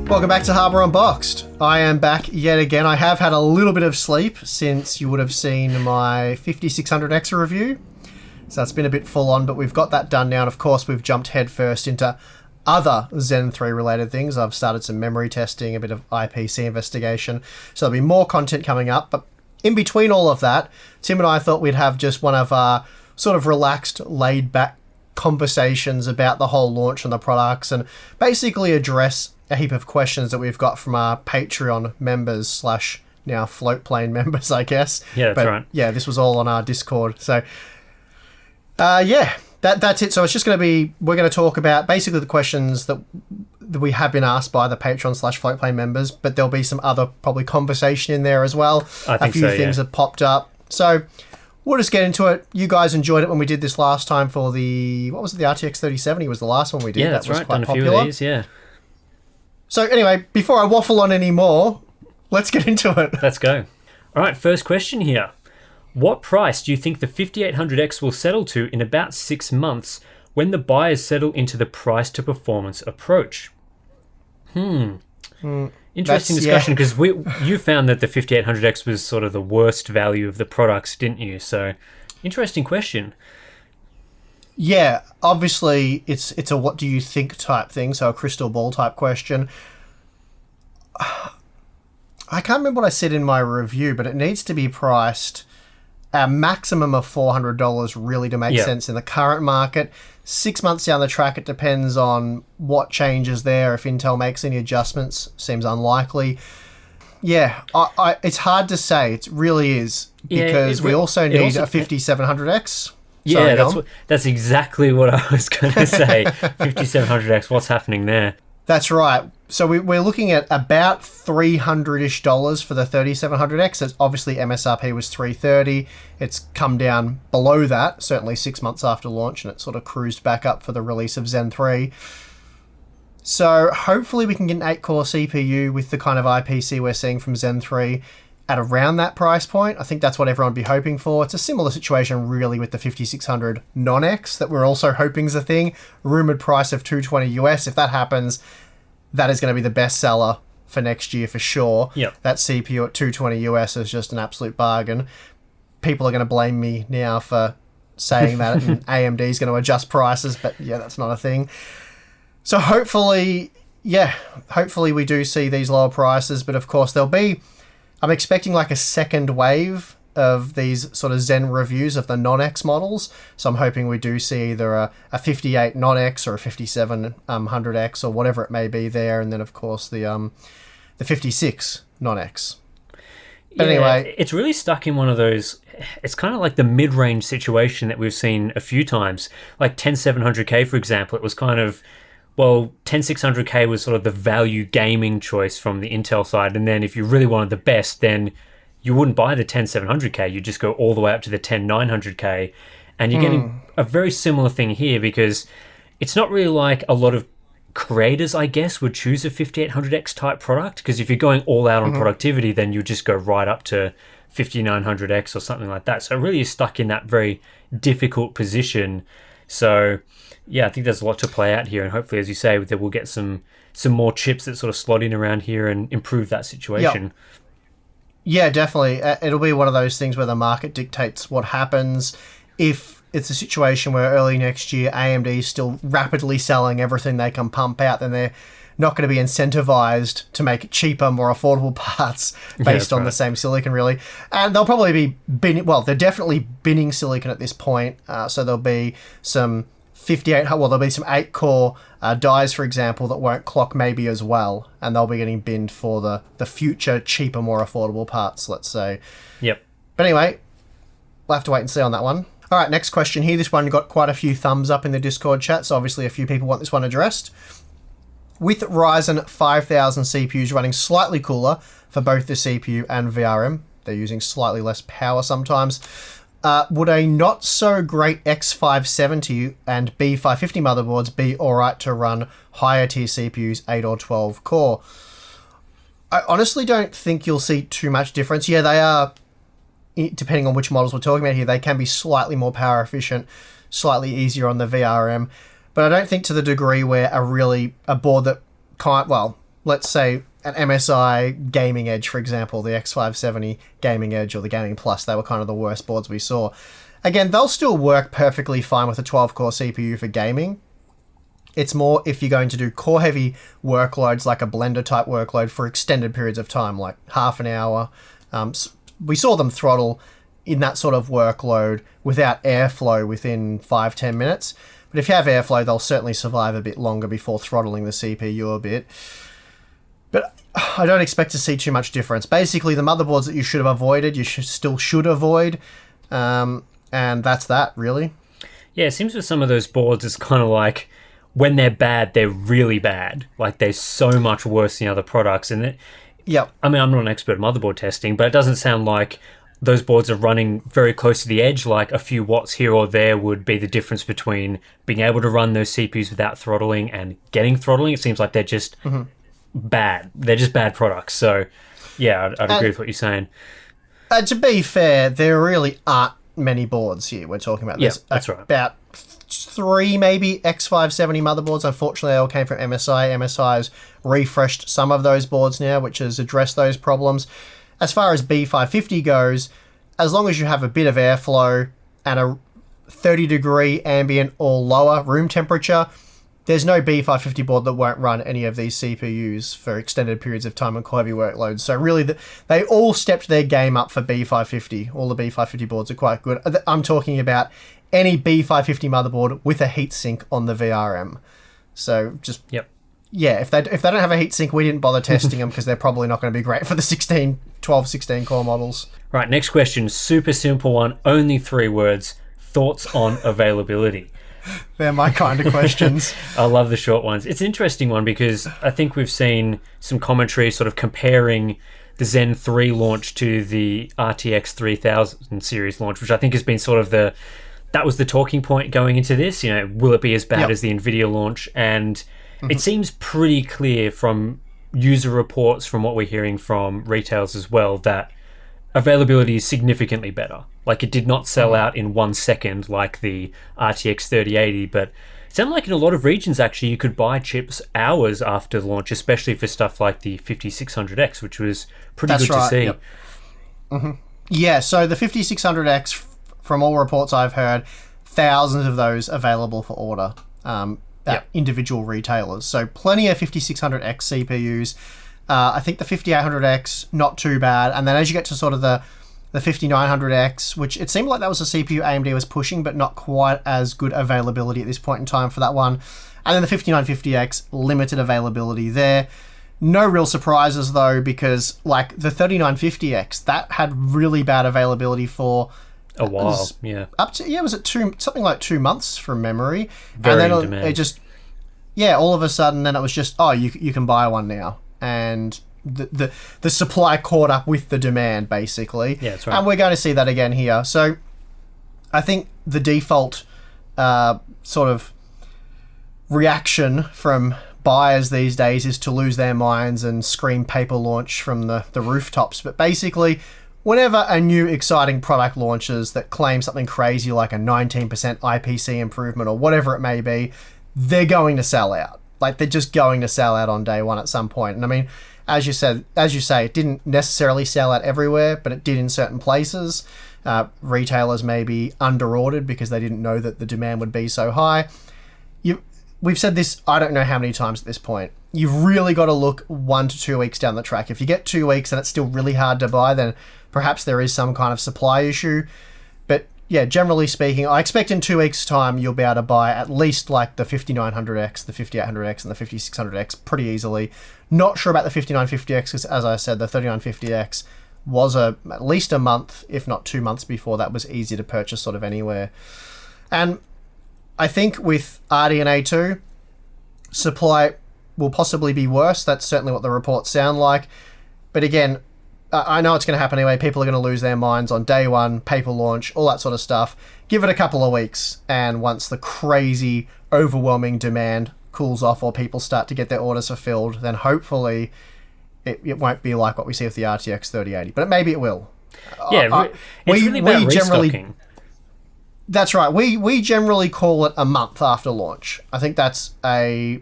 Welcome back to Hardware Unboxed. I am back yet again. I have had a little bit of sleep since you would have seen my 5600X review. So that's been a bit full on, but we've got that done now. And of course, we've jumped headfirst into other Zen 3 related things. I've started some memory testing, a bit of IPC investigation. So there'll be more content coming up. But in between all of that, Tim and I thought we'd have just one of our sort of relaxed, laid back conversations about the whole launch and the products and basically address a heap of questions that we've got from our Patreon members / now Floatplane members, I guess. Yeah, that's right. Yeah, this was all on our Discord. So, that's it. So it's just going to be, we're going to talk about basically the questions that we have been asked by the Patreon / Floatplane members, but there'll be some other probably conversation in there as well. I think a few things have popped up. So we'll just get into it. You guys enjoyed it when we did this last time for the, what was it, the RTX 3070 was the last one we did. Yeah, that's that was right. quite Done popular. a few of these, yeah. So anyway, before I waffle on any more, let's get into it. Let's go. All right, first question here. What price do you think the 5800X will settle to in about 6 months when the buyers settle into the price to performance approach? Interesting discussion, because you found that the 5800X was sort of the worst value of the products, didn't you? So, interesting question. Yeah, obviously it's a what do you think type thing, so a crystal ball type question. I can't remember what I said in my review, but it needs to be priced a maximum of $400 really to make sense in the current market. 6 months down the track, it depends on what changes there. If Intel makes any adjustments, seems unlikely. Yeah, it's hard to say. It really is, because we also need a 5700X. Yeah, that's exactly what I was going to say. 5700X, what's happening there? That's right. So we're looking at about $300-ish for the 3700X. It's obviously MSRP was $330. It's come down below that, certainly 6 months after launch, and it sort of cruised back up for the release of Zen 3. So hopefully we can get an 8-core CPU with the kind of IPC we're seeing from Zen 3 at around that price point. I think that's what everyone would be hoping for. It's a similar situation really with the 5600 non-X that we're also hoping is a thing. Rumored price of $220 US. If that happens, that is going to be the best seller for next year for sure. Yep. That CPU at $220 US is just an absolute bargain. People are going to blame me now for saying that, and AMD is going to adjust prices, but yeah, that's not a thing. So hopefully we do see these lower prices, but of course I'm expecting like a second wave of these sort of Zen reviews of the non-X models. So I'm hoping we do see either a 58 non-X or a 5700X or whatever it may be there. And then of course the 56 non-X. But anyway, it's really stuck in one of those, it's kind of like the mid-range situation that we've seen a few times. Like 10700K, for example, it was kind of, well, 10600K was sort of the value gaming choice from the Intel side. And then if you really wanted the best, then you wouldn't buy the 10700K. You just go all the way up to the 10900K. And you're getting a very similar thing here, because it's not really like a lot of creators, I guess, would choose a 5800X type product. Because if you're going all out on productivity, then you just go right up to 5900X or something like that. So it really is stuck in that very difficult position. So yeah, I think there's a lot to play out here, and hopefully, as you say, that we'll get some more chips that sort of slot in around here and improve that situation. Yeah, definitely. It'll be one of those things where the market dictates what happens. If it's a situation where early next year AMD is still rapidly selling everything they can pump out, then they're not going to be incentivized to make cheaper, more affordable parts based on the same silicon, really. And they'll probably be they're definitely binning silicon at this point. So there'll be some there'll be some 8-core dies, for example, that won't clock maybe as well, and they'll be getting binned for the future, cheaper, more affordable parts, let's say. Yep. But anyway, we'll have to wait and see on that one. All right, next question here. This one got quite a few thumbs up in the Discord chat, so obviously a few people want this one addressed. With Ryzen 5000 CPUs running slightly cooler for both the CPU and VRM, they're using slightly less power sometimes, would a not-so-great X570 and B450 motherboards be alright to run higher-tier CPUs, 8 or 12 core? I honestly don't think you'll see too much difference. Yeah, they are, depending on which models we're talking about here, they can be slightly more power efficient, slightly easier on the VRM, but I don't think to the degree where a board that let's say, an MSI Gaming Edge, for example, the X570 Gaming Edge or the Gaming Plus, they were kind of the worst boards we saw. Again, they'll still work perfectly fine with a 12-core CPU for gaming. It's more if you're going to do core-heavy workloads, like a Blender-type workload for extended periods of time, like half an hour. We saw them throttle in that sort of workload without airflow within 5-10 minutes. But if you have airflow, they'll certainly survive a bit longer before throttling the CPU a bit. But I don't expect to see too much difference. Basically, the motherboards that you should have avoided, you still should avoid. And that's that, really. Yeah, it seems with some of those boards, it's kind of like when they're bad, they're really bad. Like, they're so much worse than other products. And yeah, I mean, I'm not an expert at motherboard testing, but it doesn't sound like those boards are running very close to the edge. Like, a few watts here or there would be the difference between being able to run those CPUs without throttling and getting throttling. It seems like they're just bad. They're just bad products. So, yeah, I'd agree with what you're saying. To be fair, there really aren't many boards here we're talking about. There's that's right. About 3 maybe X570 motherboards. Unfortunately, they all came from MSI. MSI has refreshed some of those boards now, which has addressed those problems. As far as B450 goes, as long as you have a bit of airflow and a 30-degree ambient or lower room temperature, there's no B450 board that won't run any of these CPUs for extended periods of time on core-heavy workloads. So really, they all stepped their game up for B450. All the B450 boards are quite good. I'm talking about any B450 motherboard with a heatsink on the VRM. So just... Yeah, if they don't have a heatsink, we didn't bother testing them because they're probably not going to be great for the 12, 16 core models. Right, next question. Super simple one. Only 3 words. Thoughts on availability. They're my kind of questions. I love the short ones. It's an interesting one because I think we've seen some commentary sort of comparing the Zen 3 launch to the RTX 3000 series launch, which I think has been sort of that was the talking point going into this. You know, will it be as bad as the NVIDIA launch? And it seems pretty clear from user reports, from what we're hearing from retailers as well, that availability is significantly better. Like, it did not sell out in 1 second like the RTX 3080, but it sounded like in a lot of regions, actually, you could buy chips hours after the launch, especially for stuff like the 5600X, which was pretty good to see. Yep. Yeah, so the 5600X, from all reports I've heard, thousands of those available for order. Individual retailers. So plenty of 5600X CPUs. I think the 5800X, not too bad. And then as you get to sort of the 5900X, which it seemed like that was a CPU AMD was pushing, but not quite as good availability at this point in time for that one. And then the 5950X, limited availability there. No real surprises though, because like the 3950X, that had really bad availability for a while, was it something like 2 months from memory? Very and then in demand. It just, all of a sudden, then it was just, you can buy one now, and the supply caught up with the demand, basically. Yeah, that's right. And we're going to see that again here. So, I think the default sort of reaction from buyers these days is to lose their minds and scream paper launch from the rooftops. But basically, whenever a new exciting product launches that claims something crazy like a 19% IPC improvement or whatever it may be, they're going to sell out. Like, they're just going to sell out on day one at some point. And I mean, as you say, it didn't necessarily sell out everywhere, but it did in certain places. Retailers may be underordered because they didn't know that the demand would be so high. We've said this, I don't know how many times at this point. You've really got to look 1 to 2 weeks down the track. If you get 2 weeks and it's still really hard to buy, then perhaps there is some kind of supply issue. But yeah, generally speaking, I expect in 2 weeks' time you'll be able to buy at least like the 5900X, the 5800X, and the 5600X pretty easily. Not sure about the 5950X because, as I said, the 3950X was at least a month, if not 2 months before that was easy to purchase sort of anywhere. And I think with RDNA 2, supply will possibly be worse. That's certainly what the reports sound like. But again, I know it's going to happen anyway. People are going to lose their minds on day one, paper launch, all that sort of stuff. Give it a couple of weeks, and once the crazy, overwhelming demand cools off or people start to get their orders fulfilled, then hopefully it won't be like what we see with the RTX 3080. But maybe it will. Yeah, it's really about restocking. That's right. We generally call it a month after launch. I think that's a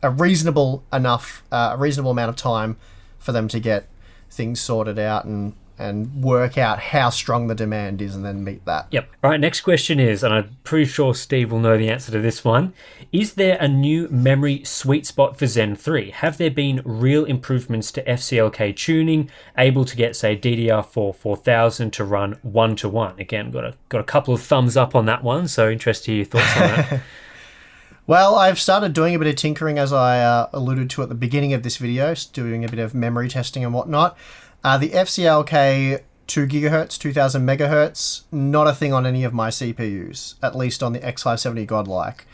a reasonable amount of time for them to get things sorted out and work out how strong the demand is and then meet that. Yep. All right, next question is, and I'm pretty sure Steve will know the answer to this one, is there a new memory sweet spot for Zen 3? Have there been real improvements to FCLK tuning, able to get, say, DDR4 4000 to run 1-to-1? Again, got a couple of thumbs up on that one, so interested to hear your thoughts on that. Well, I've started doing a bit of tinkering, as I alluded to at the beginning of this video, doing a bit of memory testing and whatnot. The FCLK 2 GHz, 2000 MHz, not a thing on any of my CPUs, at least on the X570 Godlike.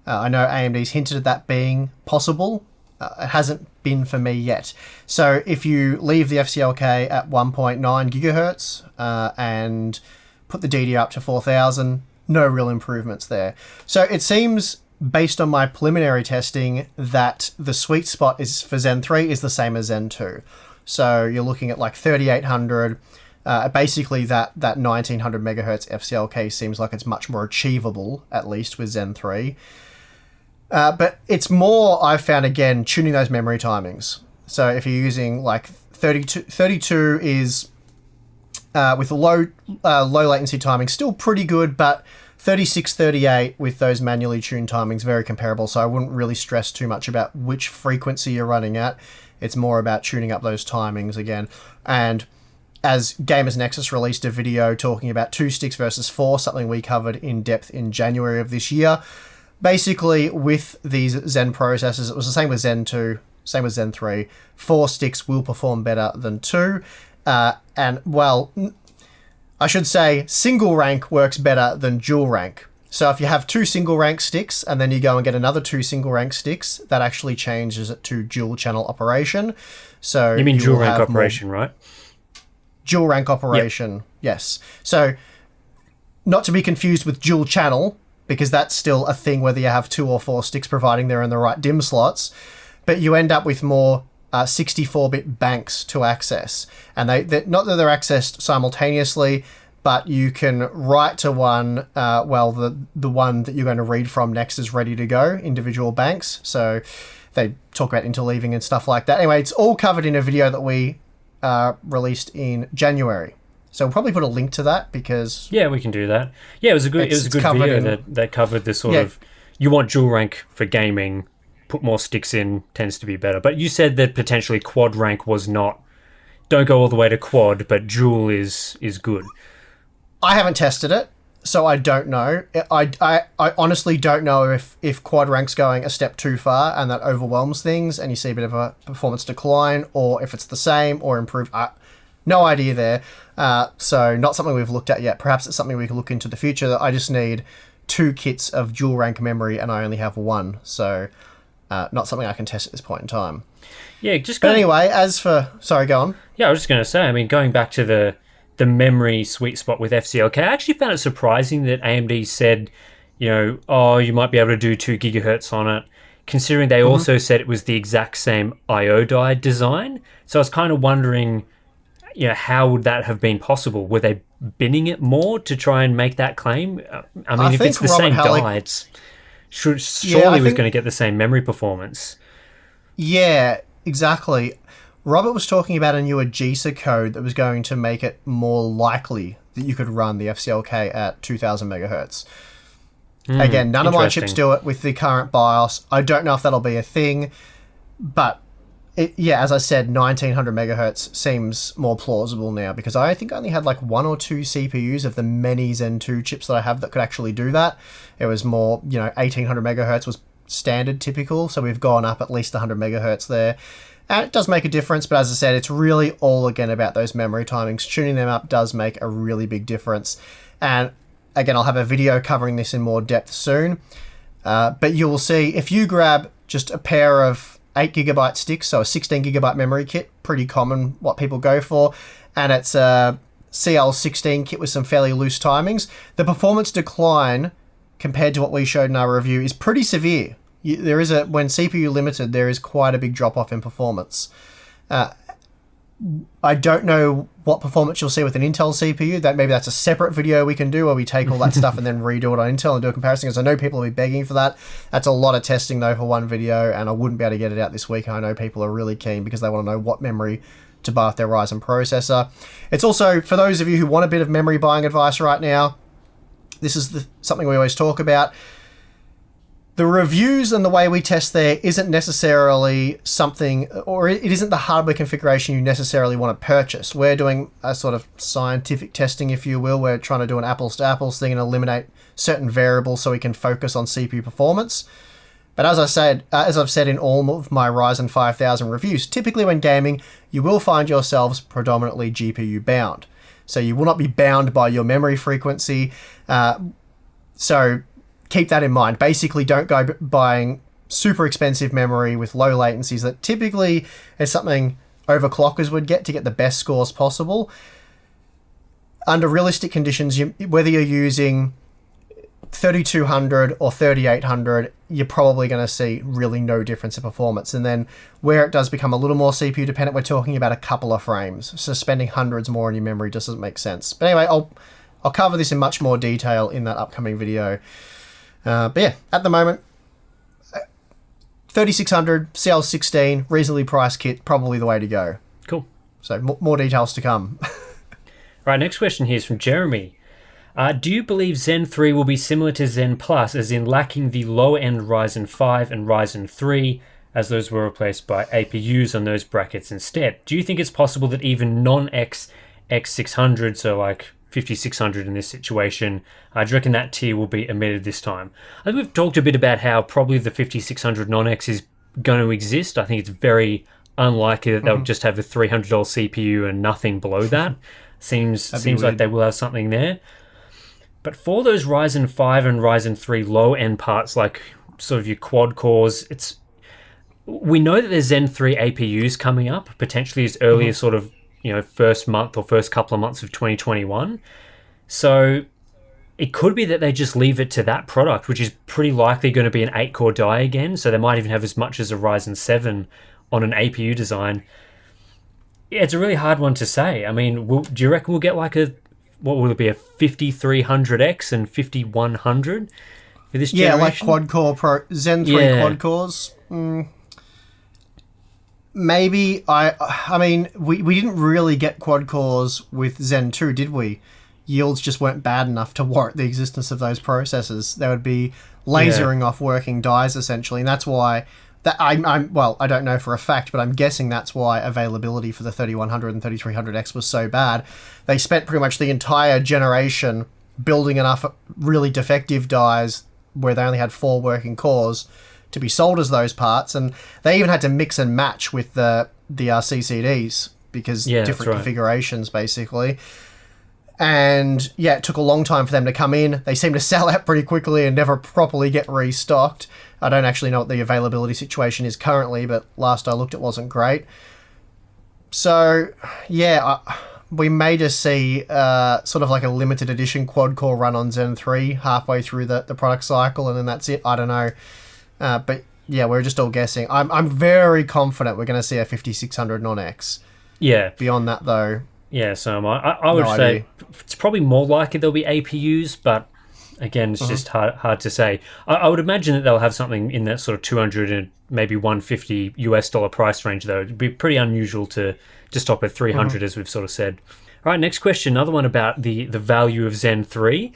I know AMD's hinted at that being possible. It hasn't been for me yet. So if you leave the FCLK at 1.9 GHz and put the DDR up to 4000, no real improvements there. So it seems, based on my preliminary testing, that the sweet spot is for Zen 3 is the same as Zen 2. So you're looking at like 3800. Basically, that 1900 megahertz FCLK seems like it's much more achievable, at least with Zen 3. But it's more, I've found, again, tuning those memory timings. So if you're using like 32 is with a low latency timing, still pretty good, but 36, 38 with those manually tuned timings, very comparable. So I wouldn't really stress too much about which frequency you're running at. It's more about tuning up those timings again. And as Gamers Nexus released a video talking about 2 sticks versus 4, something we covered in depth in January of this year. Basically, with these Zen processors, it was the same with Zen 2, same with Zen 3. 4 sticks will perform better than 2. And, well, I should say single rank works better than dual rank. So if you have 2 single rank sticks and then you go and get another 2 single rank sticks, that actually changes it to dual channel operation. So you mean dual rank operation, right? Dual rank operation, yep. Yes. So not to be confused with dual channel, because that's still a thing whether you have 2 or 4 sticks, providing they're in the right DIMM slots, but you end up with more 64-bit banks to access. And not that they're accessed simultaneously, but you can write to one while the one that you're going to read from next is ready to go, individual banks. So they talk about interleaving and stuff like that. Anyway, it's all covered in a video that we released in January. So we'll probably put a link to that because... Yeah, we can do that. Yeah, it was a good video that covered this sort of... You want dual rank for gaming, put more sticks in, tends to be better. But you said that potentially quad rank was not... Don't go all the way to quad, but dual is good. I haven't tested it, so I don't know. I honestly don't know if quad rank's going a step too far and that overwhelms things and you see a bit of a performance decline, or if it's the same or improved. No idea there. So not something we've looked at yet. Perhaps it's something we can look into the future. I just need 2 kits of dual rank memory and I only have 1. So not something I can test at this point in time. Yeah, But anyway, as for... Sorry, go on. Yeah, I was just going to say, I mean, going back to the memory sweet spot with FCLK, I actually found it surprising that AMD said, you might be able to do 2 gigahertz on it, considering they also said it was the exact same IO die design. So I was kind of wondering, how would that have been possible? Were they binning it more to try and make that claim? I mean, if it's the same die, it's surely was going to get the same memory performance. Yeah, exactly. Robert was talking about a newer GISA code that was going to make it more likely that you could run the FCLK at 2000 megahertz. Again, none of my chips do it with the current BIOS. I don't know if that'll be a thing, but as I said, 1900 megahertz seems more plausible now because I think I only had like 1 or 2 CPUs of the many Zen 2 chips that I have that could actually do that. It was more, 1800 megahertz was standard typical, so we've gone up at least 100 megahertz there. And it does make a difference, but as I said, it's really all again about those memory timings. Tuning them up does make a really big difference. And again, I'll have a video covering this in more depth soon. But you'll see, if you grab just a pair of 8GB sticks, so a 16GB memory kit, pretty common what people go for, and it's a CL16 kit with some fairly loose timings, the performance decline compared to what we showed in our review is pretty severe. When CPU limited, there is quite a big drop off in performance. I don't know what performance you'll see with an Intel CPU. Maybe that's a separate video we can do where we take all that stuff and then redo it on Intel and do a comparison, because I know people will be begging for that. That's a lot of testing though for one video, and I wouldn't be able to get it out this week. I know people are really keen because they want to know what memory to buy with their Ryzen processor. It's also, for those of you who want a bit of memory buying advice right now, this is something we always talk about. The reviews and the way we test there isn't necessarily something, or it isn't the hardware configuration you necessarily want to purchase. We're doing a sort of scientific testing, if you will. We're trying to do an apples to apples thing and eliminate certain variables so we can focus on CPU performance. But as I've said in all of my Ryzen 5000 reviews, typically when gaming, you will find yourselves predominantly GPU bound. So you will not be bound by your memory frequency. So keep that in mind. Basically, don't go buying super expensive memory with low latencies that typically is something overclockers would get to get the best scores possible. Under realistic conditions, whether you're using 3200 or 3800, you're probably going to see really no difference in performance. And then where it does become a little more CPU dependent, we're talking about a couple of frames. So spending hundreds more on your memory just doesn't make sense. But anyway, I'll cover this in much more detail in that upcoming video. But yeah, at the moment, 3600 CL16 reasonably priced kit, probably the way to go. Cool. So more details to come. Right, next question here is from Jeremy. Do you believe Zen 3 will be similar to Zen Plus, as in lacking the low-end Ryzen 5 and Ryzen 3, as those were replaced by APUs on those brackets instead? Do you think it's possible that even non-X X600, so like 5600 in this situation, do you reckon that tier will be omitted this time? I think we've talked a bit about how probably the 5600 non-X is going to exist. I think it's very unlikely that they'll just have a $300 CPU and nothing below that. Seems like they will have something there. But for those Ryzen 5 and Ryzen 3 low-end parts, like sort of your quad cores, we know that there's Zen 3 APUs coming up, potentially as early as sort of, first month or first couple of months of 2021. So it could be that they just leave it to that product, which is pretty likely going to be an 8-core die again. So they might even have as much as a Ryzen 7 on an APU design. Yeah, it's a really hard one to say. I mean, do you reckon we'll get like what will it be, a 5300X and 5100 for this generation? Yeah, like quad-core Zen 3 quad cores. Maybe. I mean, we didn't really get quad cores with Zen 2, did we? Yields just weren't bad enough to warrant the existence of those processors. They would be lasering off working dies, essentially, and that's why I don't know for a fact, but I'm guessing that's why availability for the 3100 and 3300X was so bad. They spent pretty much the entire generation building enough really defective dies where they only had 4 working cores to be sold as those parts, and they even had to mix and match with the CCDs because different configurations, basically. And yeah, it took a long time for them to come in. They seem to sell out pretty quickly and never properly get restocked. I don't actually know what the availability situation is currently, but last I looked it wasn't great. So yeah, we may just see sort of like a limited edition quad-core run on Zen 3 halfway through the product cycle, and then that's it. I don't know. But yeah, we're just all guessing. I'm very confident we're going to see a 5600 non-X. Yeah. Beyond that, though... Yeah, so I would say it's probably more likely there'll be APUs, but again, it's just hard to say. I would imagine that they'll have something in that sort of 200 and maybe $150 US price range, though. It'd be pretty unusual to stop at 300, as we've sort of said. All right, next question, another one about the value of Zen 3.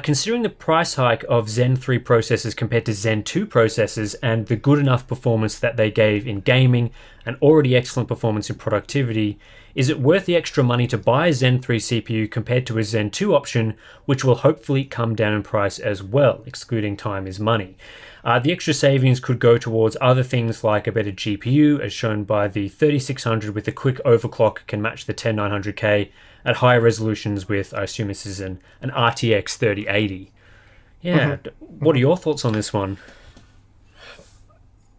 Considering the price hike of Zen 3 processors compared to Zen 2 processors and the good enough performance that they gave in gaming and already excellent performance in productivity, is it worth the extra money to buy a Zen 3 CPU compared to a Zen 2 option, which will hopefully come down in price as well, excluding time is money? The extra savings could go towards other things like a better GPU, as shown by the 3600 with a quick overclock can match the 10900K at higher resolutions with, I assume this is an RTX 3080. Yeah, what are your thoughts on this one?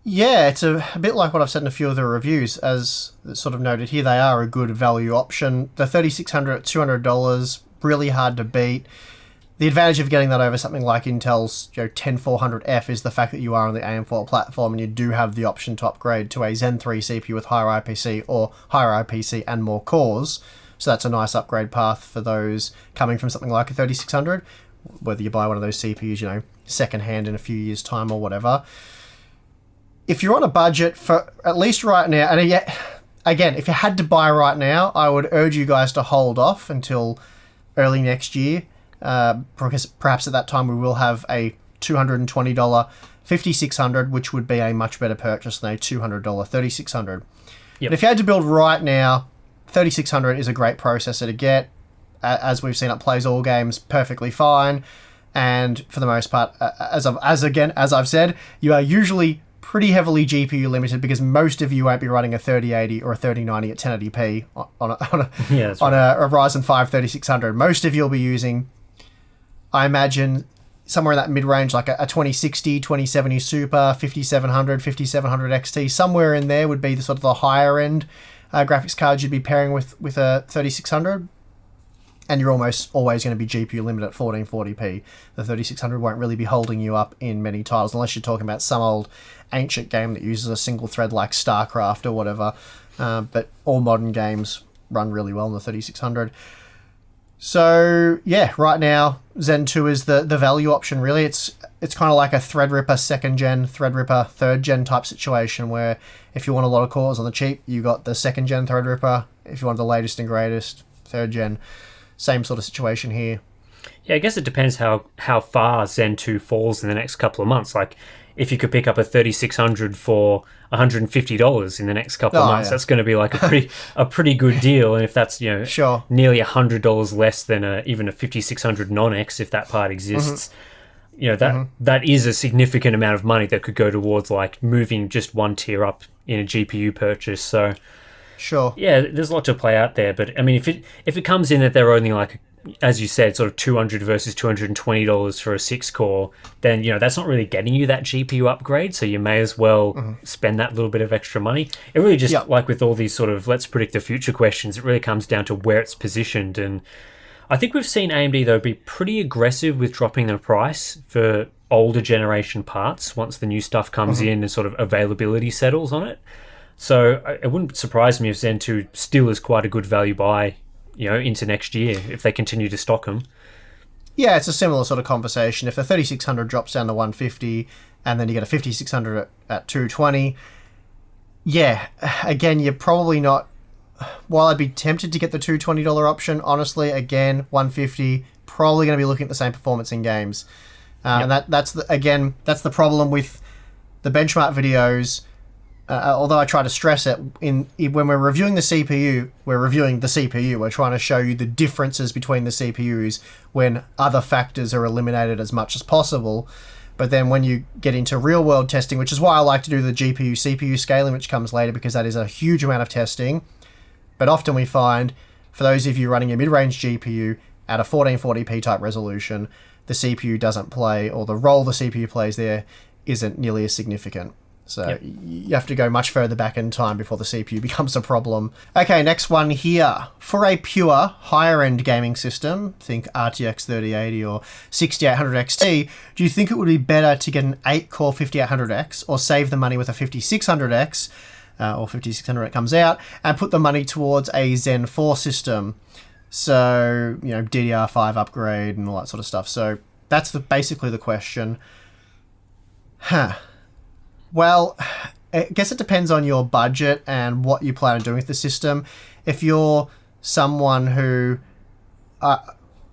Yeah, it's a bit like what I've said in a few of the reviews. As sort of noted here, they are a good value option. The 3600 at $200, really hard to beat. The advantage of getting that over something like Intel's 10400F is the fact that you are on the AM4 platform and you do have the option to upgrade to a Zen 3 CPU with higher IPC or higher IPC and more cores. So that's a nice upgrade path for those coming from something like a 3600, whether you buy one of those CPUs, second hand in a few years' time or whatever. If you're on a budget for at least right now, and again, if you had to buy right now, I would urge you guys to hold off until early next year, because perhaps at that time we will have a $220 5600, which would be a much better purchase than a $200 3600. Yep. But if you had to build right now, 3600 is a great processor to get. As we've seen, it plays all games perfectly fine, and for the most part, as I've said, you are usually pretty heavily GPU limited because most of you won't be running a 3080 or a 3090 at 1080p on a Ryzen 5 3600. Most of you will be using, I imagine, somewhere in that mid-range, like a 2060, 2070 Super, 5700, 5700 XT, somewhere in there would be the sort of the higher end graphics cards you'd be pairing with a 3600. And you're almost always going to be GPU limited at 1440p. The 3600 won't really be holding you up in many titles, unless you're talking about some old ancient game that uses a single thread like StarCraft or whatever. But all modern games run really well on the 3600. So, yeah, right now, Zen 2 is the value option, really. It's kind of like a Threadripper second gen, Threadripper third gen type situation, where if you want a lot of cores on the cheap, you got the second gen Threadripper. If you want the latest and greatest, third gen. Same sort of situation here. Yeah, I guess it depends how far Zen 2 falls in the next couple of months. Like, if you could pick up a 3600 for $150 in the next couple of months, that's going to be like a pretty good deal. And if that's sure, nearly $100 less than even a 5600 non-X, if that part exists, that is a significant amount of money that could go towards like moving just one tier up in a GPU purchase. So. Sure. Yeah, there's a lot to play out there, but I mean, if it comes in that they're only like, as you said, sort of $200 versus $220 for a 6-core, then that's not really getting you that GPU upgrade. So you may as well spend that little bit of extra money. It really just like with all these sort of let's predict the future questions, it really comes down to where it's positioned. And I think we've seen AMD though be pretty aggressive with dropping the price for older generation parts once the new stuff comes in and sort of availability settles on it. So it wouldn't surprise me if Zen 2 still is quite a good value buy, into next year if they continue to stock them. Yeah, it's a similar sort of conversation. If the 3600 drops down to 150 and then you get a 5600 at 220, yeah, again, you're probably not... While I'd be tempted to get the $220 option, honestly, again, 150, probably going to be looking at the same performance in games. And that's the problem with the benchmark videos. Although I try to stress it, when we're reviewing the CPU, we're reviewing the CPU. We're trying to show you the differences between the CPUs when other factors are eliminated as much as possible. But then when you get into real-world testing, which is why I like to do the GPU-CPU scaling, which comes later because that is a huge amount of testing. But often we find, for those of you running a mid-range GPU at a 1440p type resolution, the CPU doesn't play, or the role the CPU plays there isn't nearly as significant. So you have to go much further back in time before the CPU becomes a problem. Okay, next one here. For a pure higher-end gaming system, think RTX 3080 or 6800 XT, do you think it would be better to get an 8-core 5800X or save the money with a 5600X, or 5600 when it comes out, and put the money towards a Zen 4 system? So, DDR5 upgrade and all that sort of stuff. So that's basically the question. Well, I guess it depends on your budget and what you plan on doing with the system. If you're someone who,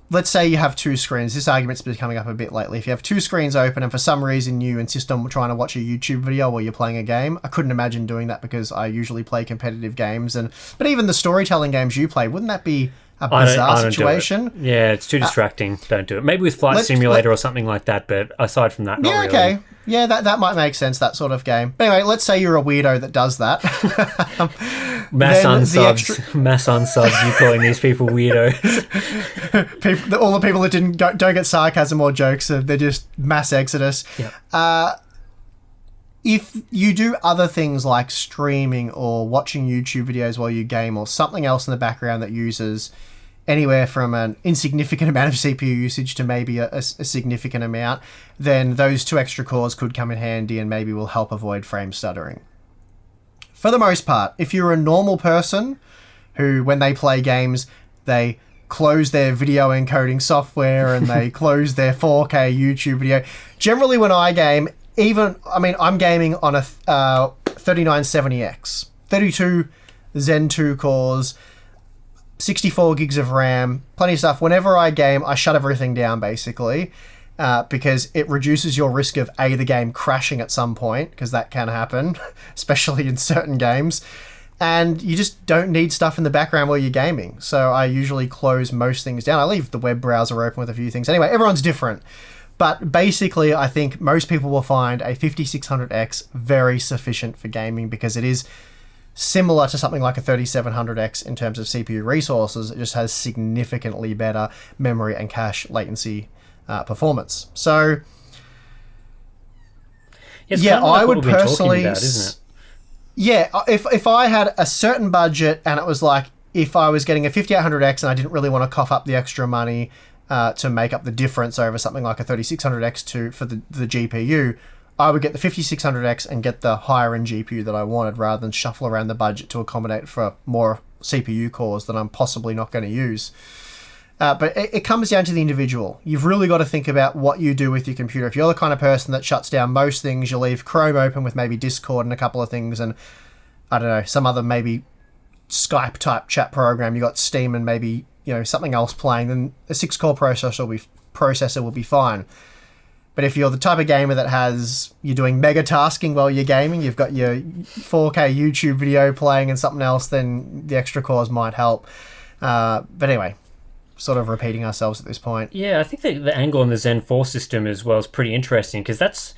let's say you have two screens. This argument's been coming up a bit lately. If you have two screens open and for some reason you insist on trying to watch a YouTube video while you're playing a game, I couldn't imagine doing that because I usually play competitive games. But even the storytelling games you play, wouldn't that be a bizarre situation? Yeah, it's too distracting. Don't do it. Maybe with Flight Simulator or something like that, but aside from that, not really. Okay. Yeah, that might make sense, that sort of game. But anyway, let's say you're a weirdo that does that. Mass unsubs, you calling these people weirdos. All the people that don't get sarcasm or jokes, they're just mass exodus. Yep. If you do other things like streaming or watching YouTube videos while you game or something else in the background that uses anywhere from an insignificant amount of CPU usage to maybe a significant amount, then those 2 extra cores could come in handy and maybe will help avoid frame stuttering. For the most part, if you're a normal person who, when they play games, they close their video encoding software and they close their 4K YouTube video. Generally, when I game, I'm gaming on a 3970X, 32 Zen 2 cores, 64 gigs of RAM, plenty of stuff. Whenever I game, I shut everything down, basically, because it reduces your risk of the game crashing at some point, because that can happen, especially in certain games. And you just don't need stuff in the background while you're gaming. So I usually close most things down. I leave the web browser open with a few things. Anyway, everyone's different. But basically, I think most people will find a 5600X very sufficient for gaming, because it is similar to something like a 3700X in terms of CPU resources. It just has significantly better memory and cache latency performance. So, I would personally... isn't it? Yeah, if I had a certain budget and it was like, if I was getting a 5800X and I didn't really want to cough up the extra money to make up the difference over something like a 3600X for the GPU, I would get the 5600X and get the higher end GPU that I wanted, rather than shuffle around the budget to accommodate for more CPU cores that I'm possibly not going to use. But it comes down to the individual. You've really got to think about what you do with your computer. If you're the kind of person that shuts down most things, you leave Chrome open with maybe Discord and a couple of things, and I don't know, some other maybe Skype type chat program, you got Steam and maybe, something else playing, then a 6-core processor will be fine. But if you're the type of gamer that you're doing mega tasking while you're gaming, you've got your 4K YouTube video playing and something else, then the extra cores might help. But anyway, sort of repeating ourselves at this point. Yeah, I think the angle on the Zen 4 system as well is pretty interesting, because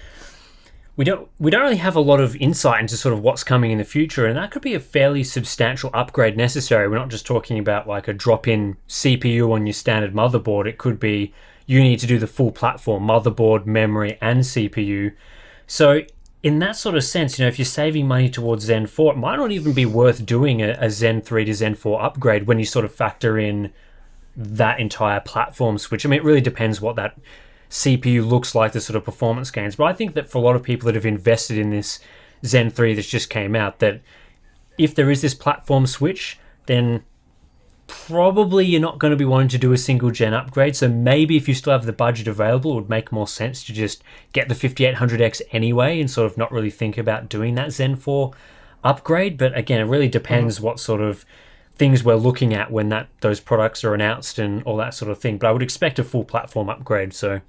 we don't really have a lot of insight into sort of what's coming in the future, and that could be a fairly substantial upgrade necessary. We're not just talking about like a drop-in CPU on your standard motherboard. It could be you need to do the full platform, motherboard, memory, and CPU. So in that sort of sense, if you're saving money towards Zen 4, it might not even be worth doing a Zen 3 to Zen 4 upgrade when you sort of factor in that entire platform switch. I mean, it really depends what that CPU looks like, the sort of performance gains. But I think that for a lot of people that have invested in this Zen 3 that's just came out, that if there is this platform switch, then probably you're not going to be wanting to do a single gen upgrade. So maybe if you still have the budget available, it would make more sense to just get the 5800X anyway and sort of not really think about doing that Zen 4 upgrade. But again, it really depends what sort of things we're looking at when those products are announced and all that sort of thing. But I would expect a full platform upgrade. So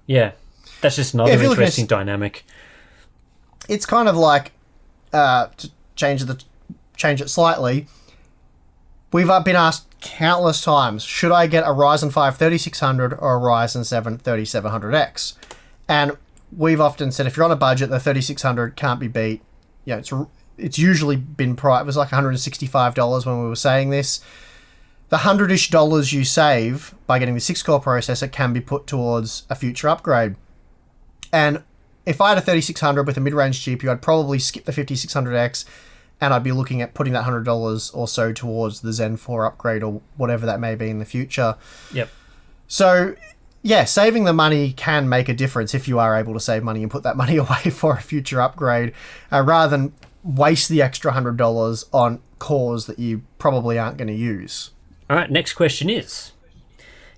yeah, that's just another interesting dynamic. It's kind of like, to change it slightly, we've been asked countless times, should I get a Ryzen 5 3600 or a Ryzen 7 3700X? And we've often said, if you're on a budget, the 3600 can't be beat. It's usually been it was like $165 when we were saying this. The $100-ish you save by getting the 6-core processor can be put towards a future upgrade. And if I had a 3600 with a mid-range GPU, I'd probably skip the 5600X, and I'd be looking at putting that $100 or so towards the Zen 4 upgrade or whatever that may be in the future. Yep. So, yeah, saving the money can make a difference if you are able to save money and put that money away for a future upgrade, rather than waste the extra $100 on cores that you probably aren't going to use. All right, next question is,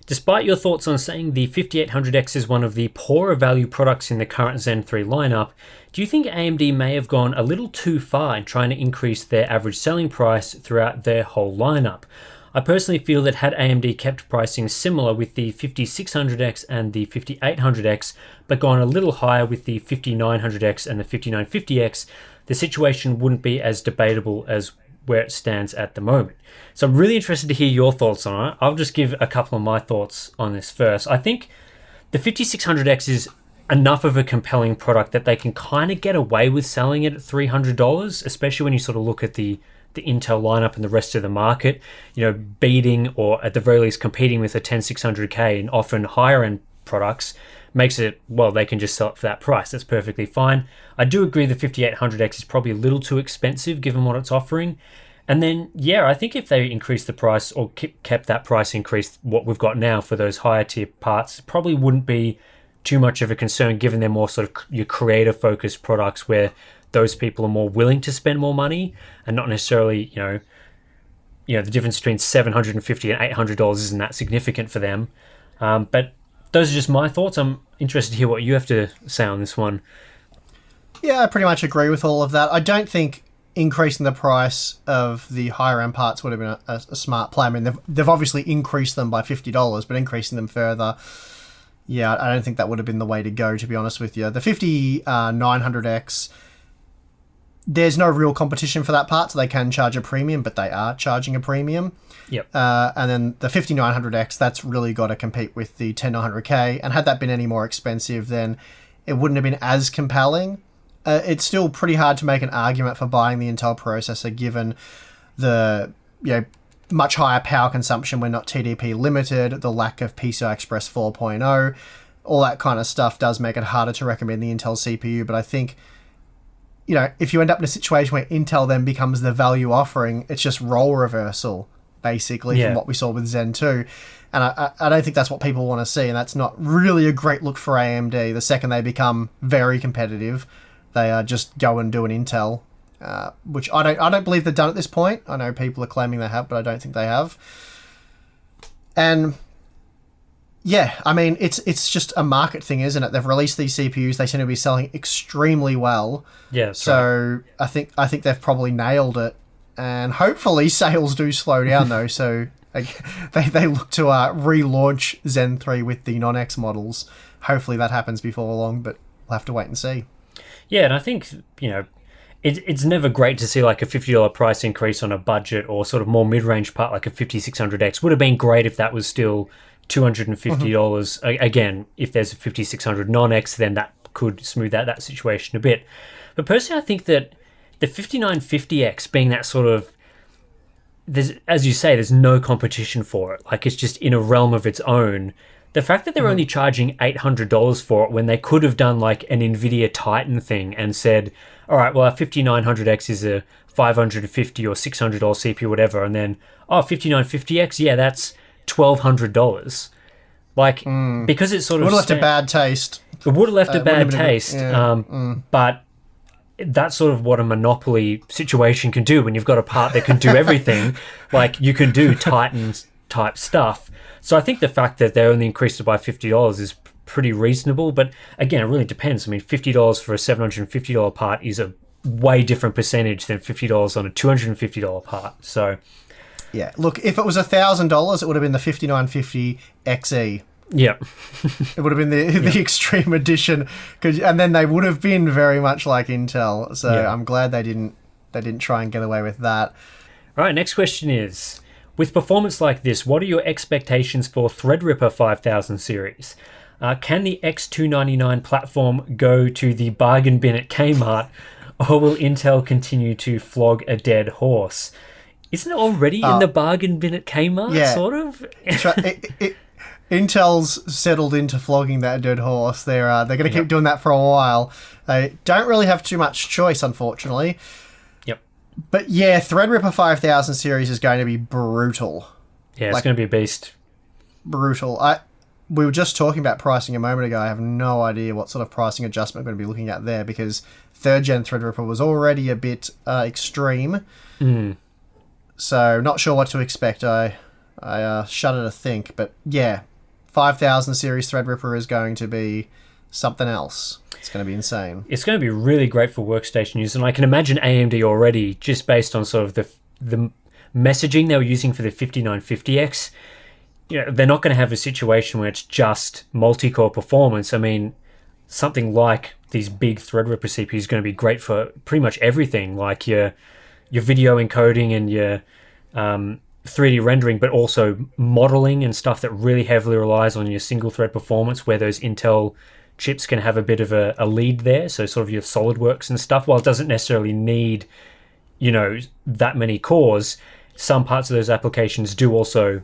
despite your thoughts on saying the 5800X is one of the poorer value products in the current Zen 3 lineup, do you think AMD may have gone a little too far in trying to increase their average selling price throughout their whole lineup? I personally feel that had AMD kept pricing similar with the 5600X and the 5800X, but gone a little higher with the 5900X and the 5950X, the situation wouldn't be as debatable as where it stands at the moment. So I'm really interested to hear your thoughts on it. I'll just give a couple of my thoughts on this first. I think the 5600X is enough of a compelling product that they can kind of get away with selling it at $300, especially when you sort of look at the Intel lineup and the rest of the market, beating or at the very least competing with a 10600K and often higher end products makes it, well, they can just sell it for that price. That's perfectly fine. I do agree the 5800X is probably a little too expensive given what it's offering. And then, I think if they increased the price or kept that price increase, what we've got now for those higher tier parts, probably wouldn't be too much of a concern, given they're more sort of your creator focused products where those people are more willing to spend more money and not necessarily, the difference between $750 and $800 isn't that significant for them. But those are just my thoughts. I'm interested to hear what you have to say on this one. Yeah, I pretty much agree with all of that. I don't think increasing the price of the higher end parts would have been a smart play. I mean, they've obviously increased them by $50, but increasing them further, yeah, I don't think that would have been the way to go, to be honest with you. The 5900X, there's no real competition for that part, so they can charge a premium, but they are charging a premium. Yep. And then the 5900X, that's really got to compete with the 10900K, and had that been any more expensive, then it wouldn't have been as compelling. It's still pretty hard to make an argument for buying the Intel processor given the much higher power consumption when not TDP limited, the lack of PCI Express 4.0, all that kind of stuff does make it harder to recommend the Intel CPU. But I think, if you end up in a situation where Intel then becomes the value offering, it's just role reversal, basically, from what we saw with Zen 2. And I don't think that's what people want to see, and that's not really a great look for AMD. The second they become very competitive, they just go and do an Intel, which I don't believe they've done at this point. I know people are claiming they have, but I don't think they have. And yeah, I mean, it's just a market thing, isn't it? They've released these CPUs; they seem to be selling extremely well. Yeah. So right. I think they've probably nailed it, and hopefully sales do slow down though. So they look to relaunch Zen 3 with the non-X models. Hopefully that happens before long, but we'll have to wait and see. Yeah, and I think, it's never great to see like a $50 price increase on a budget or sort of more mid-range part like a 5600X. Would have been great if that was still $250. Again, if there's a 5600 non-X, then that could smooth out that situation a bit. But personally, I think that the 5950X being that sort of, as you say, there's no competition for it. Like, it's just in a realm of its own. The fact that they're only charging $800 for it when they could have done like an NVIDIA Titan thing and said, all right, well, our 5900X is a $550 or $600 CPU, whatever. And then, 5950X, yeah, that's $1,200. Like, because it's sort of... It would have left a bad taste. It would have left a bad taste. But that's sort of what a monopoly situation can do when you've got a part that can do everything. Like, you can do Titan type stuff. So I think the fact that they only increased it by $50 is pretty reasonable. But again, it really depends. I mean, $50 for a $750 part is a way different percentage than $50 on a $250 part. So, yeah, look, if it was $1,000, it would have been the 5950 XE. Yeah, it would have been the extreme edition, and then they would have been very much like Intel. So I'm glad they didn't try and get away with that. All right, next question is: with performance like this, what are your expectations for Threadripper 5000 series? Can the X299 platform go to the bargain bin at Kmart, or will Intel continue to flog a dead horse? Isn't it already in the bargain bin at Kmart, sort of? Intel's settled into flogging that dead horse. They're going to keep doing that for a while. They don't really have too much choice, unfortunately. Yep. But yeah, Threadripper 5000 series is going to be brutal. Yeah, it's going to be a beast. Brutal. We were just talking about pricing a moment ago. I have no idea what sort of pricing adjustment we're going to be looking at there, because 3rd gen Threadripper was already a bit extreme. So not sure what to expect. I shudder to think. But yeah, 5000 series Threadripper is going to be something else. It's going to be insane. It's going to be really great for workstation use, and I can imagine AMD already, just based on sort of the messaging they were using for the 5950X, they're not going to have a situation where it's just multi-core performance. I mean, something like these big Threadripper CPUs is going to be great for pretty much everything, like your video encoding and your 3D rendering, but also modeling and stuff that really heavily relies on your single thread performance, where those Intel chips can have a bit of a lead there. So sort of your SolidWorks and stuff, while it doesn't necessarily need, that many cores, some parts of those applications do also,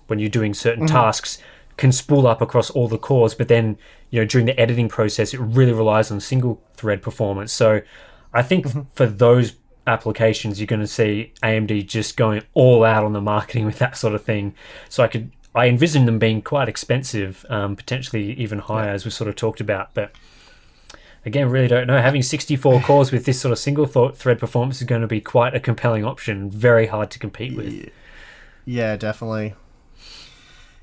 when you're doing certain tasks, can spool up across all the cores, but then, during the editing process, it really relies on single thread performance. So I think for those applications, you're going to see AMD just going all out on the marketing with that sort of thing. So I envision them being quite expensive, potentially even higher, as we sort of talked about. But again, really don't know. Having 64 cores with this sort of single thread performance is going to be quite a compelling option. Very hard to compete with. Yeah, definitely.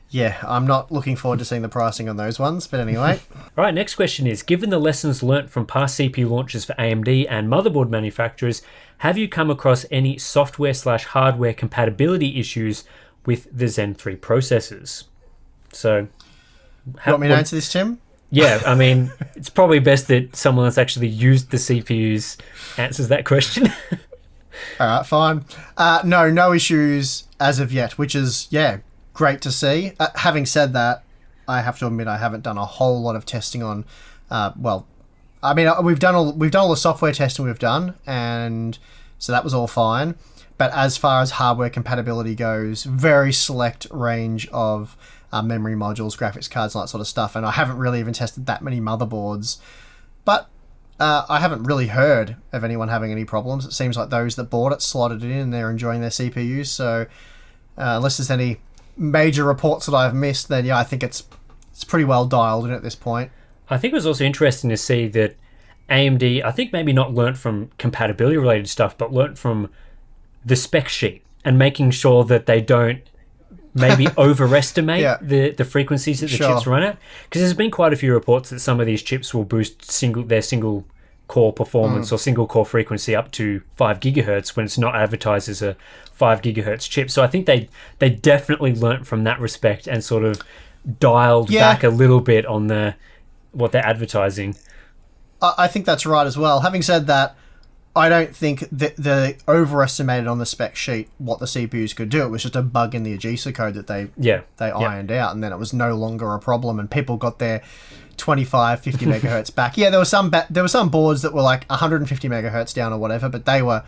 Yeah, I'm not looking forward to seeing the pricing on those ones, but anyway. All right, next question is, given the lessons learnt from past CPU launches for AMD and motherboard manufacturers, have you come across any software/hardware compatibility issues with the Zen 3 processors? So, You want me to answer this, Tim? Yeah, I mean, it's probably best that someone that's actually used the CPUs answers that question. All right, fine. No issues as of yet, which is, great to see. Having said that, I have to admit I haven't done a whole lot of testing on. We've done all the software testing we've done, and so that was all fine. But as far as hardware compatibility goes, very select range of memory modules, graphics cards, and that sort of stuff. And I haven't really even tested that many motherboards. But I haven't really heard of anyone having any problems. It seems like those that bought it slotted it in and they're enjoying their CPUs. So unless there's any major reports that I've missed, then I think it's pretty well dialed in at this point. I think it was also interesting to see that AMD, I think maybe not learnt from compatibility related stuff, but learnt from the spec sheet and making sure that they don't maybe overestimate the frequencies that the chips run at. Because there's been quite a few reports that some of these chips will boost their single core performance or single core frequency up to 5 gigahertz when it's not advertised as a 5 gigahertz chip. So I think they definitely learnt from that respect and sort of dialed back a little bit on what they're advertising. I think that's right as well. Having said that, I don't think that they overestimated on the spec sheet what the CPUs could do. It was just a bug in the AGESA code that they ironed out, and then it was no longer a problem, and people got their 25, 50 megahertz back. Yeah, there were some boards that were like 150 megahertz down or whatever, but they were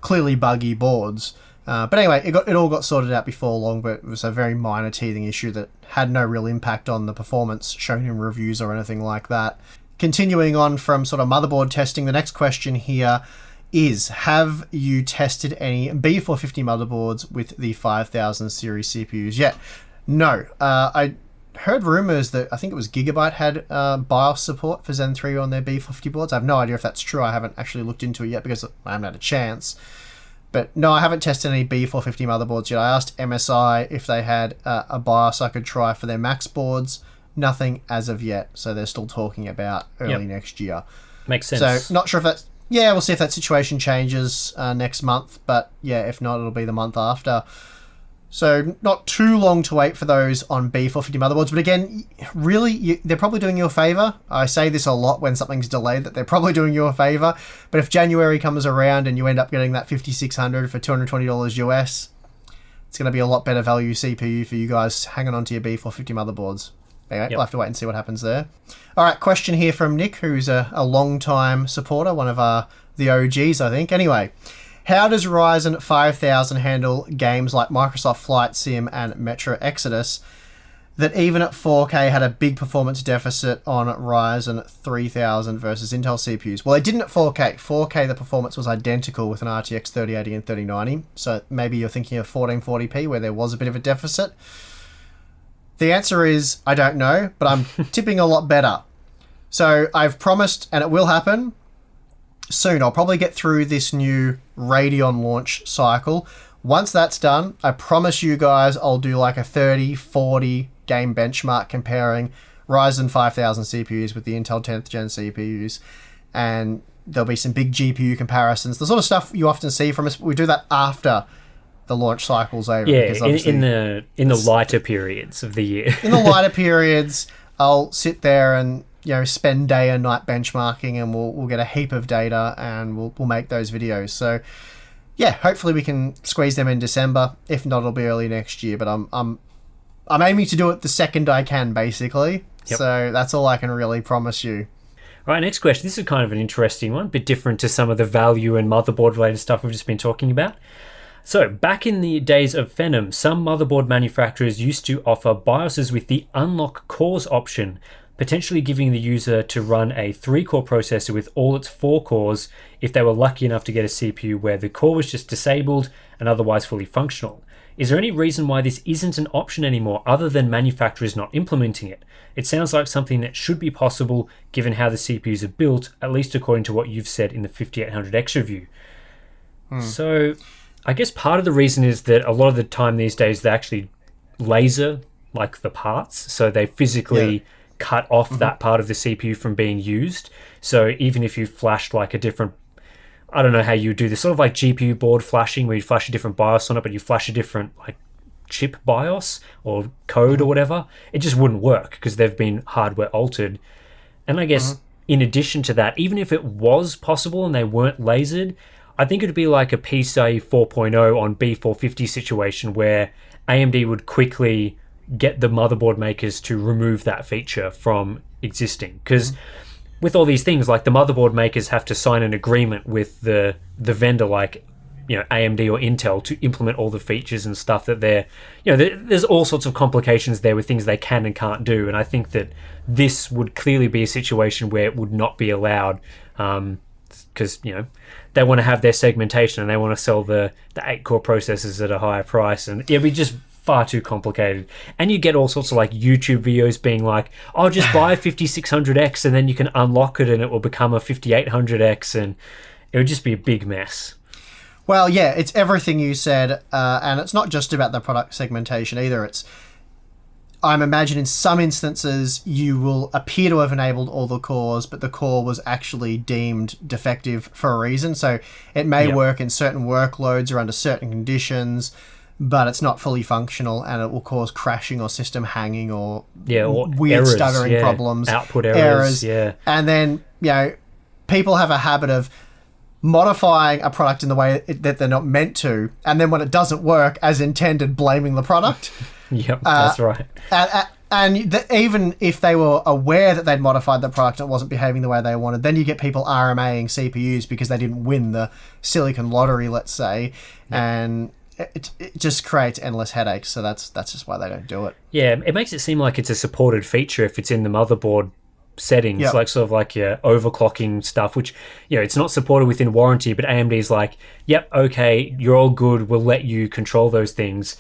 clearly buggy boards. But anyway, it all got sorted out before long, but it was a very minor teething issue that had no real impact on the performance shown in reviews or anything like that. Continuing on from sort of motherboard testing, the next question here is, have you tested any B450 motherboards with the 5000 series CPUs yet? No. I heard rumors that I think it was Gigabyte had BIOS support for Zen 3 on their B450 boards. I have no idea if that's true. I haven't actually looked into it yet because I haven't had a chance. But no, I haven't tested any B450 motherboards yet. I asked MSI if they had a BIOS I could try for their Max boards. Nothing as of yet, so they're still talking about early next year. Makes sense. So not sure if that's... Yeah, we'll see if that situation changes next month, but if not, it'll be the month after. So not too long to wait for those on B450 motherboards, but again, really, they're probably doing you a favour. I say this a lot when something's delayed, that they're probably doing you a favour, but if January comes around and you end up getting that 5600 for $220 US, it's going to be a lot better value CPU for you guys hanging on to your B450 motherboards. Anyway, we'll have to wait and see what happens there. All right, question here from Nick, who's a long-time supporter, one of the OGs, I think. Anyway, how does Ryzen 5000 handle games like Microsoft Flight Sim and Metro Exodus that even at 4K had a big performance deficit on Ryzen 3000 versus Intel CPUs? Well, they didn't at 4K. 4K, the performance was identical with an RTX 3080 and 3090. So maybe you're thinking of 1440p where there was a bit of a deficit. The answer is, I don't know, but I'm tipping a lot better. So I've promised, and it will happen soon. I'll probably get through this new Radeon launch cycle. Once that's done, I promise you guys I'll do like a 30-40 game benchmark comparing Ryzen 5000 CPUs with the Intel 10th gen CPUs. And there'll be some big GPU comparisons. The sort of stuff you often see from us. We do that after the launch cycle's over. Yeah, in the lighter periods of the year. In the lighter periods, I'll sit there and spend day and night benchmarking, and we'll get a heap of data, and we'll make those videos. So yeah, hopefully we can squeeze them in December. If not, it'll be early next year. But I'm aiming to do it the second I can, basically. Yep. So that's all I can really promise you. All right, next question. This is kind of an interesting one, a bit different to some of the value and motherboard related stuff we've just been talking about. So, back in the days of Phenom, some motherboard manufacturers used to offer BIOSes with the unlock cores option, potentially giving the user to run a 3-core processor with all its 4 cores if they were lucky enough to get a CPU where the core was just disabled and otherwise fully functional. Is there any reason why this isn't an option anymore other than manufacturers not implementing it? It sounds like something that should be possible given how the CPUs are built, at least according to what you've said in the 5800X review. So I guess part of the reason is that a lot of the time these days they actually laser like the parts, so they physically cut off that part of the CPU from being used. So even if you flashed like a different, I don't know how you do this, sort of like GPU board flashing where you flash a different BIOS on it, but you flash a different like chip BIOS or code or whatever, it just wouldn't work because they've been hardware altered. And I guess in addition to that, even if it was possible and they weren't lasered, I think it would be like a PCIe 4.0 on B450 situation where AMD would quickly get the motherboard makers to remove that feature from existing. Because with all these things, like the motherboard makers have to sign an agreement with the vendor, like, you know, AMD or Intel, to implement all the features and stuff that they're, you know, there's all sorts of complications there with things they can and can't do. And I think that this would clearly be a situation where it would not be allowed, because, you know, they want to have their segmentation and they want to sell the 8-core processors at a higher price, and it'd be just far too complicated. And you get all sorts of like YouTube videos being like, oh, just buy a 5600X and then you can unlock it and it will become a 5800X, and it would just be a big mess. Well, yeah, it's everything you said, and it's not just about the product segmentation either. I'm imagining in some instances you will appear to have enabled all the cores, but the core was actually deemed defective for a reason. So it may work in certain workloads or under certain conditions, but it's not fully functional, and it will cause crashing or system hanging or weird errors, stuttering problems. Output errors. And then, you know, people have a habit of modifying a product in the way that they're not meant to, and then when it doesn't work as intended, blaming the product. Yep, that's right. And even if they were aware that they'd modified the product and it wasn't behaving the way they wanted, then you get people RMAing CPUs because they didn't win the silicon lottery, let's say, and it just creates endless headaches. So that's just why they don't do it. Yeah, it makes it seem like it's a supported feature if it's in the motherboard settings, like sort of like your overclocking stuff, which, you know, it's not supported within warranty, but AMD's like, yep, okay, you're all good, we'll let you control those things.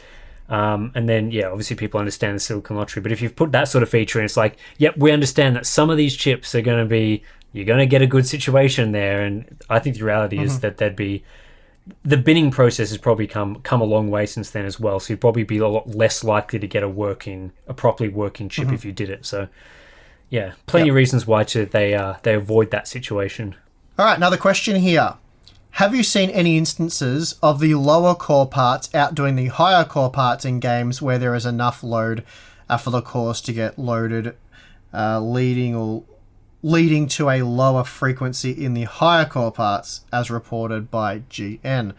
And then, obviously people understand the silicon lottery, but if you've put that sort of feature in, it's like, yep, we understand that some of these chips are going to be, you're going to get a good situation there. And I think the reality is that the binning process has probably come a long way since then as well. So you'd probably be a lot less likely to get a properly working chip if you did it. So yeah, plenty of reasons why they avoid that situation. All right, another question here. Have you seen any instances of the lower core parts outdoing the higher core parts in games where there is enough load for the cores to get loaded, leading to a lower frequency in the higher core parts, as reported by GN?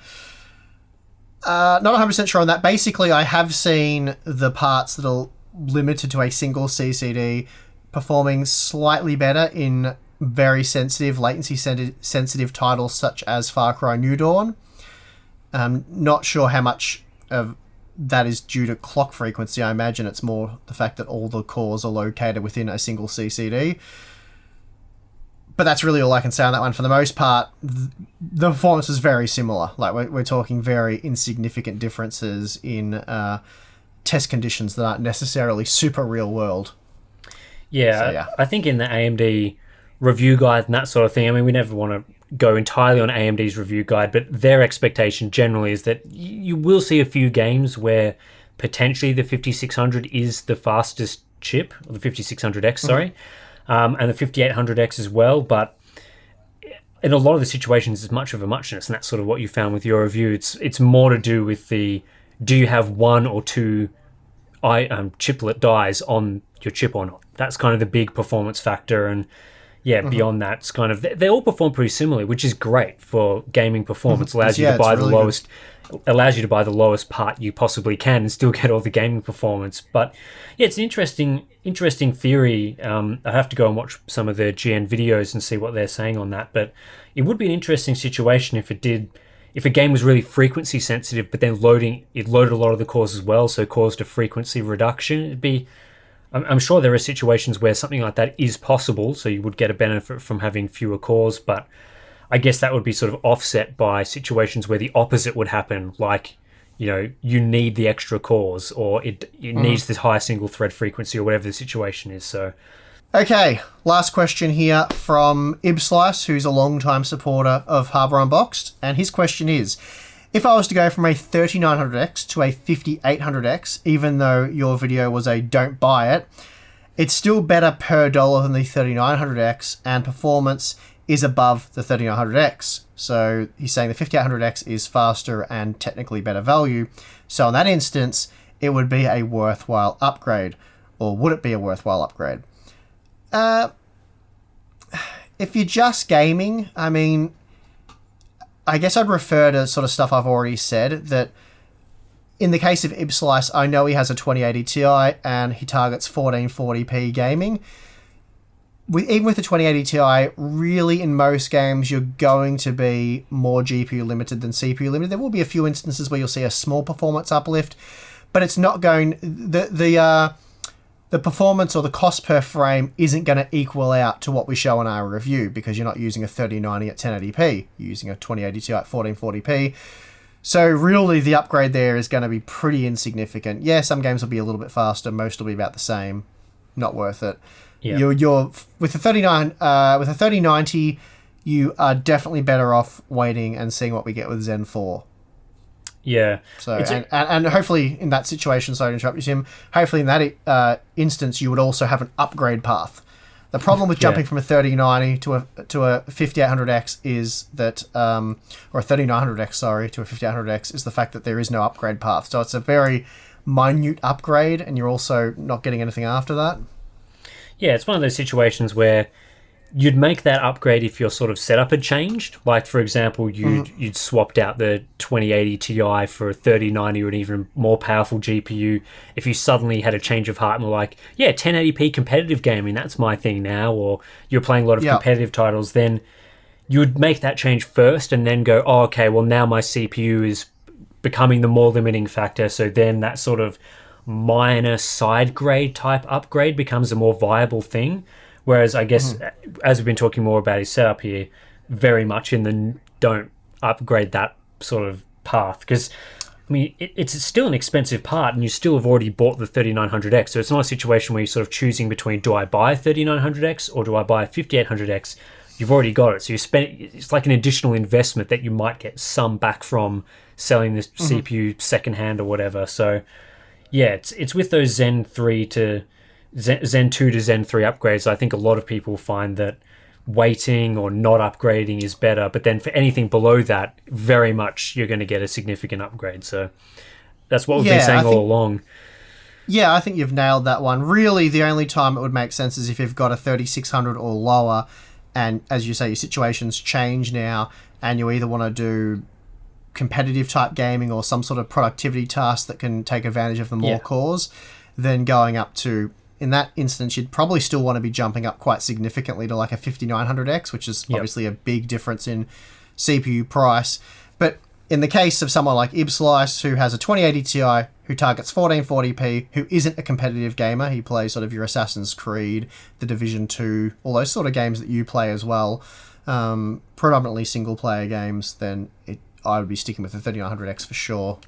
Not 100% sure on that. Basically, I have seen the parts that are limited to a single CCD performing slightly better in very sensitive, latency-sensitive titles such as Far Cry New Dawn. Not sure how much of that is due to clock frequency. I imagine it's more the fact that all the cores are located within a single CCD. But that's really all I can say on that one. For the most part, the performance is very similar. Like we're talking very insignificant differences in test conditions that aren't necessarily super real world. Yeah, I think in the AMD review guide and that sort of thing, I mean, we never want to go entirely on AMD's review guide, but their expectation generally is that you will see a few games where potentially the 5600 is the fastest chip, or the 5600X, sorry, and the 5800X as well, but in a lot of the situations it's much of a muchness, and that's sort of what you found with your review. It's more to do with do you have one or two chiplet dies on your chip or not. That's kind of the big performance factor, and beyond that, it's kind of they all perform pretty similarly, which is great for gaming performance. Allows you to buy the lowest, allows you to buy the lowest part you possibly can and still get all the gaming performance. But yeah, it's an interesting theory. I have to go and watch some of the GN videos and see what they're saying on that. But it would be an interesting situation if a game was really frequency sensitive, but then it loaded a lot of the cores as well, so caused a frequency reduction. It'd be, I'm sure there are situations where something like that is possible, so you would get a benefit from having fewer cores, but I guess that would be sort of offset by situations where the opposite would happen, like, you need the extra cores, or it needs this high single thread frequency, or whatever the situation is. So, Okay, last question here from Ibslice, who's a long-time supporter of Hardware Unboxed, and his question is, if I was to go from a 3900X to a 5800X, even though your video was a don't buy it, it's still better per dollar than the 3900X, and performance is above the 3900X. So he's saying the 5800X is faster and technically better value. So in that instance, it would be a worthwhile upgrade. Or would it be a worthwhile upgrade? If you're just gaming, I mean, I guess I'd refer to sort of stuff I've already said, that in the case of Ibslice, I know he has a 2080 Ti and he targets 1440p gaming. Even with the 2080 Ti, really in most games, you're going to be more GPU limited than CPU limited. There will be a few instances where you'll see a small performance uplift, but it's not going... The performance or the cost per frame isn't going to equal out to what we show in our review, because you're not using a 3090 at 1080p. You're using a 2080 Ti at 1440p. So really, the upgrade there is going to be pretty insignificant. Yeah, some games will be a little bit faster. Most will be about the same. Not worth it. yeah. You're with a 3090, you are definitely better off waiting and seeing what we get with Zen 4. Yeah. So and hopefully in that situation, sorry to interrupt you, Tim, hopefully in that instance you would also have an upgrade path. The problem with jumping from a 3090 to a 5800X is that, or a 3900X, sorry, to a 5800X, is the fact that there is no upgrade path. So it's a very minute upgrade, and you're also not getting anything after that. Yeah, it's one of those situations where you'd make that upgrade if your sort of setup had changed. Like, for example, you'd swapped out the 2080 Ti for a 3090 or an even more powerful GPU. If you suddenly had a change of heart and were like, yeah, 1080p competitive gaming, that's my thing now, or you're playing a lot of competitive titles, then you'd make that change first and then go, oh, okay, well, now my CPU is becoming the more limiting factor, so then that sort of minor side grade type upgrade becomes a more viable thing. Whereas I guess, as we've been talking more about his setup here, very much in the don't upgrade that sort of path. Because, I mean, it's still an expensive part, and you still have already bought the 3900X. So it's not a situation where you're sort of choosing between, do I buy a 3900X or do I buy a 5800X? You've already got it. So it's like an additional investment that you might get some back from selling this CPU secondhand or whatever. So, yeah, it's with those Zen 2 to Zen 3 upgrades. I think a lot of people find that waiting or not upgrading is better, but then for anything below that, very much you're going to get a significant upgrade. So that's what we've been saying all along. Yeah, I think you've nailed that one. Really, the only time it would make sense is if you've got a 3600 or lower, and as you say, your situation's change now, and you either want to do competitive type gaming or some sort of productivity task that can take advantage of the more cores, then going up to, in that instance, you'd probably still want to be jumping up quite significantly to like a 5900X, which is obviously a big difference in CPU price. But in the case of someone like Ibslice, who has a 2080 Ti, who targets 1440p, who isn't a competitive gamer, he plays sort of your Assassin's Creed, The Division 2, all those sort of games that you play as well, predominantly single-player games, then I would be sticking with the 3900X for sure.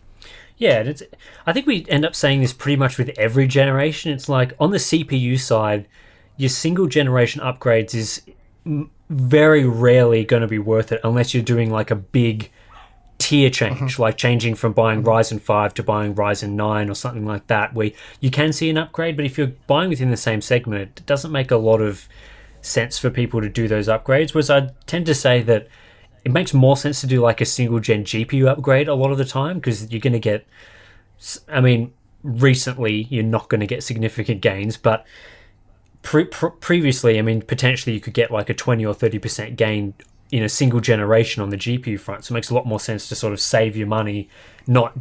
Yeah, I think we end up saying this pretty much with every generation. It's like, on the CPU side, your single generation upgrades is very rarely going to be worth it unless you're doing like a big tier change, like changing from buying Ryzen 5 to buying Ryzen 9 or something like that, where you can see an upgrade. But if you're buying within the same segment, it doesn't make a lot of sense for people to do those upgrades. Whereas I tend to say that it makes more sense to do like a single gen GPU upgrade a lot of the time, because you're going to get, I mean, recently you're not going to get significant gains, but previously, I mean, potentially you could get like a 20 or 30% gain in a single generation on the GPU front. So it makes a lot more sense to sort of save your money, not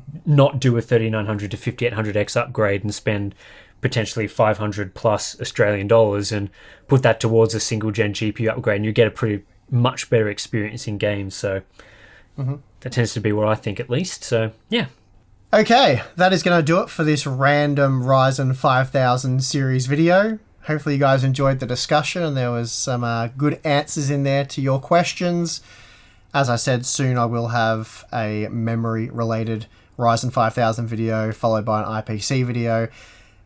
do a 3900 to 5800X upgrade and spend potentially 500 plus Australian dollars and put that towards a single gen GPU upgrade, and you get a pretty much better experience in games. So that tends to be what I think, at least. So yeah. Okay, that is going to do it for this random Ryzen 5000 series video. Hopefully you guys enjoyed the discussion and there was some good answers in there to your questions. As I said, soon I will have a memory-related Ryzen 5000 video followed by an IPC video.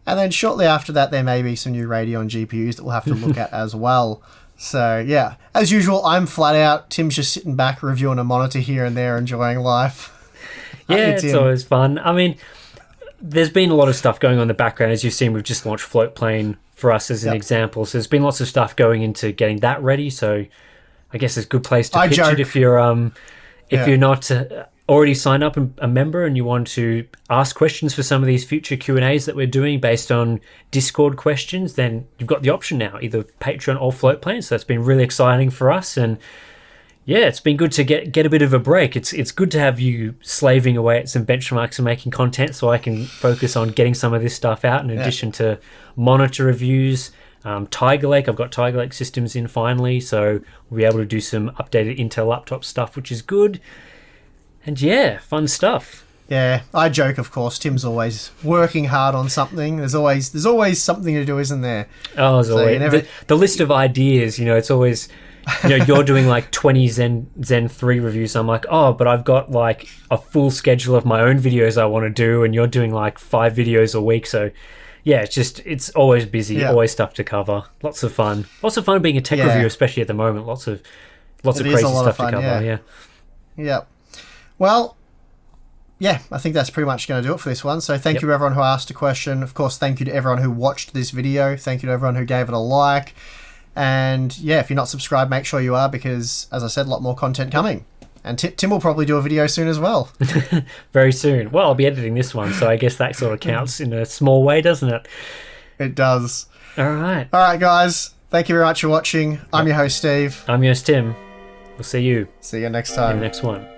And then shortly after that, there may be some new Radeon GPUs that we'll have to look at as well. So, yeah, as usual, I'm flat out. Tim's just sitting back reviewing a monitor here and there, enjoying life. Yeah, it's always fun. I mean, there's been a lot of stuff going on in the background. As you've seen, we've just launched Floatplane for us as an example. So there's been lots of stuff going into getting that ready. So I guess it's a good place to pitch it if you're not already signed up a member and you want to ask questions for some of these future Q&As that we're doing based on Discord questions. Then you've got the option now, either Patreon or Floatplane. So that's been really exciting for us. And yeah, it's been good to get a bit of a break. It's good to have you slaving away at some benchmarks and making content so I can focus on getting some of this stuff out in addition to monitor reviews. Tiger Lake, I've got Tiger Lake systems in finally, so we'll be able to do some updated Intel laptop stuff, which is good. And yeah, fun stuff. Yeah, I joke, of course. Tim's always working hard on something. There's always something to do, isn't there? Oh, there's always. The list of ideas, it's always... you're doing like 20 Zen 3 reviews. I'm like, oh, but I've got like a full schedule of my own videos I want to do, and you're doing like 5 videos a week. So yeah, it's always busy, always stuff to cover. Lots of fun being a tech reviewer, especially at the moment. Lots of crazy stuff to cover. Yeah. Well, yeah, I think that's pretty much going to do it for this one. So thank you to everyone who asked a question. Of course, thank you to everyone who watched this video. Thank you to everyone who gave it a like. And yeah, if you're not subscribed, make sure you are, because as I said, a lot more content coming. And Tim will probably do a video soon as well. Very soon. Well, I'll be editing this one, so I guess that sort of counts in a small way, doesn't it? It does. All right. All right, guys. Thank you very much for watching. I'm your host, Steve. I'm your host, Tim. We'll see you. See you next time. In the next one.